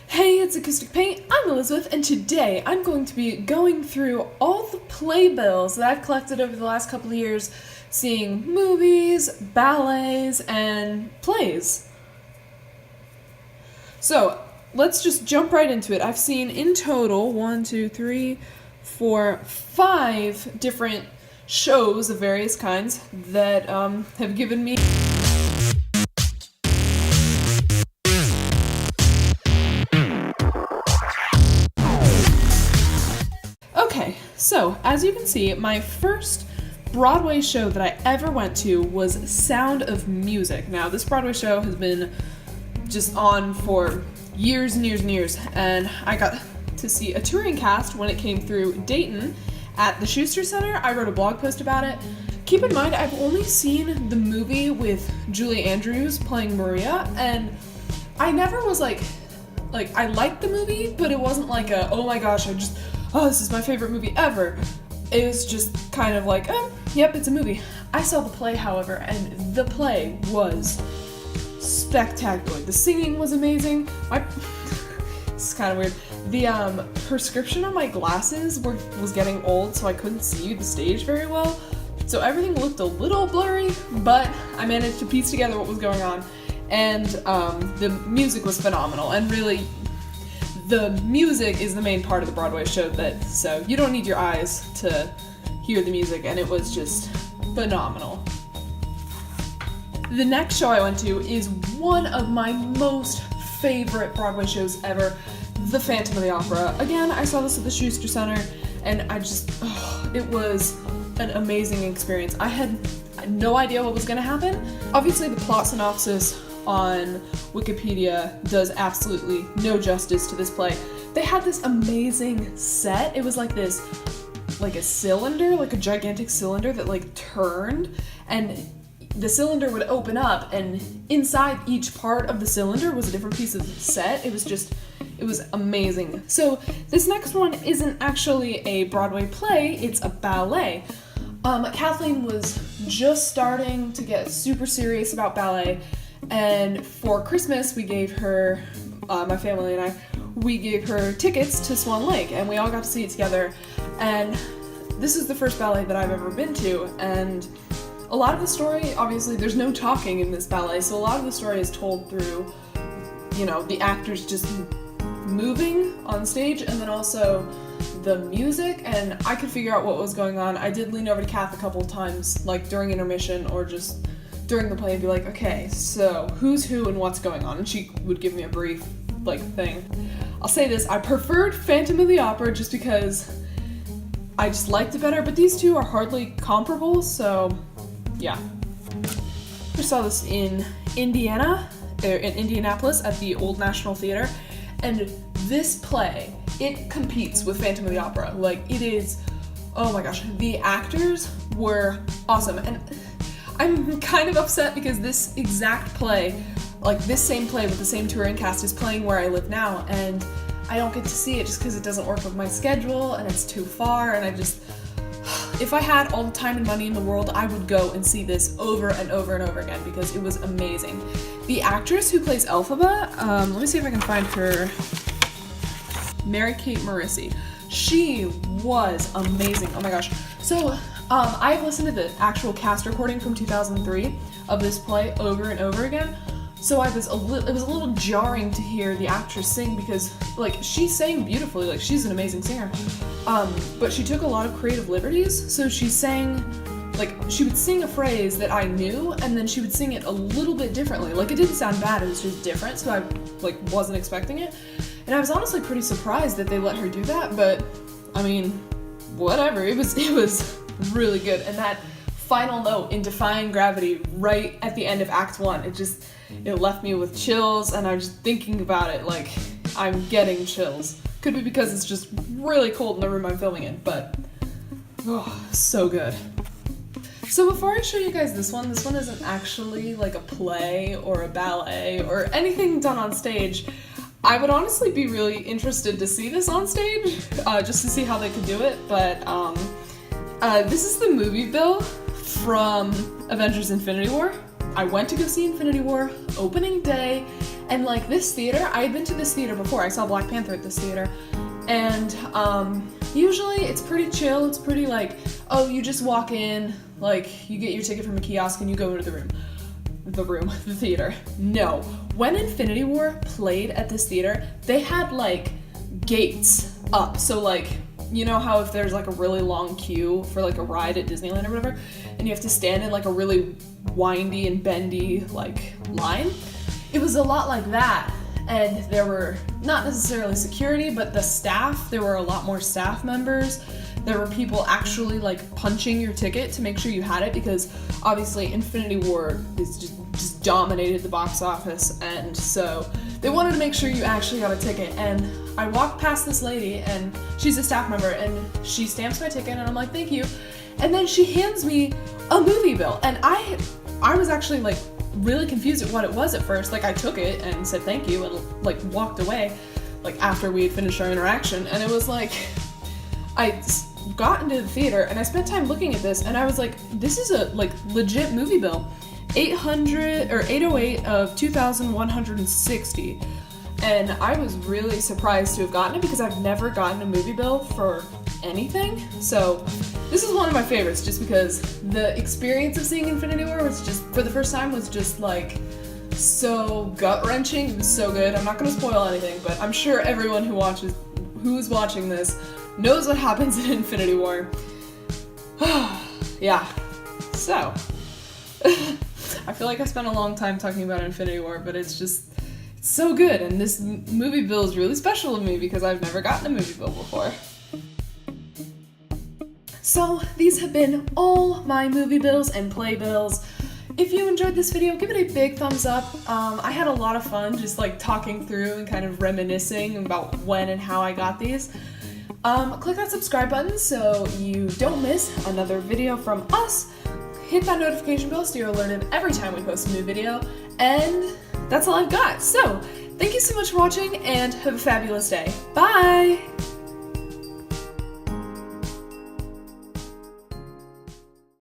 Hey, it's Acoustic Paint. I'm Elizabeth, and today I'm going to be going through all the playbills that I've collected over the last couple of years, seeing movies, ballets, and plays. So, let's just jump right into it. I've seen in total 5 different shows of various kinds that have given me So, as you can see, my first Broadway show that I ever went to was Sound of Music. Now, this Broadway show has been just on for years and years and years, and I got to see a touring cast when it came through Dayton at the Schuster Center. I wrote a blog post about it. Keep in mind, I've only seen the movie with Julie Andrews playing Maria, and I never was like I liked the movie, but it wasn't like oh my gosh, this is my favorite movie ever. It was just kind of like, yep, it's a movie. I saw the play, however, and the play was spectacular. The singing was amazing. This is kind of weird. The prescription on my glasses was getting old, so I couldn't see the stage very well. So everything looked a little blurry, but I managed to piece together what was going on. And the music was phenomenal, and really, the music is the main part of the Broadway show, so you don't need your eyes to hear the music, and it was just phenomenal. The next show I went to is one of my most favorite Broadway shows ever, The Phantom of the Opera. Again, I saw this at the Schuster Center, and it was an amazing experience. I had no idea what was going to happen. Obviously, the plot synopsis on Wikipedia does absolutely no justice to this play. They had this amazing set. It was like a cylinder, like a gigantic cylinder that turned, and the cylinder would open up, and inside each part of the cylinder was a different piece of the set. It was amazing. So this next one isn't actually a Broadway play, it's a ballet. Kathleen was just starting to get super serious about ballet, and for Christmas we gave her, my family and we gave her tickets to Swan Lake, and we all got to see it together. And this is the first ballet that I've ever been to, and a lot of the story, obviously there's no talking in this ballet, so a lot of the story is told through, the actors just moving on stage, and then also the music, and I could figure out what was going on. I did lean over to Kath a couple of times, during intermission or just during the play, and be like, okay, so who's who and what's going on? And she would give me a brief, thing. I'll say this, I preferred Phantom of the Opera just because I just liked it better, but these two are hardly comparable, so yeah. I saw this in Indianapolis at the Old National Theater, and this play, it competes with Phantom of the Opera. It is, oh my gosh, the actors were awesome, and I'm kind of upset because this exact play, this same play with the same touring cast, is playing where I live now, and I don't get to see it just because it doesn't work with my schedule, and it's too far, and if I had all the time and money in the world, I would go and see this over and over and over again because it was amazing. The actress who plays Elphaba, let me see if I can find her, Mary-Kate Morrissey. She was amazing, oh my gosh. So, I've listened to the actual cast recording from 2003 of this play over and over again, so it was a little jarring to hear the actress sing because, she sang beautifully, she's an amazing singer, but she took a lot of creative liberties, so she sang, she would sing a phrase that I knew, and then she would sing it a little bit differently. It didn't sound bad, it was just different, so I, wasn't expecting it, and I was honestly pretty surprised that they let her do that, but, whatever, it was really good. And that final note in Defying Gravity right at the end of Act 1, it left me with chills, and I was just thinking about it, I'm getting chills. Could be because it's just really cold in the room I'm filming in, but so good. So before I show you guys this one isn't actually a play or a ballet or anything done on stage. I would honestly be really interested to see this on stage, just to see how they could do it, but this is the movie bill from Avengers Infinity War. I went to go see Infinity War opening day, And like this theater, I had been to this theater before. I saw Black Panther at this theater. And usually it's pretty chill. It's pretty like, oh, you just walk in, like you get your ticket from a kiosk and you go into the theater. No. When Infinity War played at this theater, they had like gates up. So like, you know how if there's like a really long queue for like a ride at Disneyland or whatever, and you have to stand in like a really windy and bendy like line? It was a lot like that. And there were not necessarily security, but the staff, there were a lot more staff members. There were people actually like punching your ticket to make sure you had it, because obviously Infinity War is just dominated the box office, and so they wanted to make sure you actually got a ticket. And I walked past this lady, and she's a staff member, and she stamps my ticket, and I'm like, thank you. And then she hands me a movie bill, and I was actually like really confused at what it was at first. Like I took it and said thank you and like walked away like after we had finished our interaction, and it was like I got into the theater and I spent time looking at this, and I was like, this is a like legit movie bill. 808 of 2,160. And I was really surprised to have gotten it, because I've never gotten a movie bill for anything. So this is one of my favorites, just because the experience of seeing Infinity War was just, for the first time, was just like so gut-wrenching. It was so good. I'm not going to spoil anything, but I'm sure everyone who's watching this knows what happens in Infinity War. Yeah. So I feel like I spent a long time talking about Infinity War, but it's so good, and this movie bill is really special to me because I've never gotten a movie bill before. So these have been all my movie bills and playbills. If you enjoyed this video, give it a big thumbs up. I had a lot of fun just like talking through and kind of reminiscing about when and how I got these. Click that subscribe button so you don't miss another video from us. Hit that notification bell so you're alerted every time we post a new video. And that's all I've got. So thank you so much for watching, and have a fabulous day. Bye!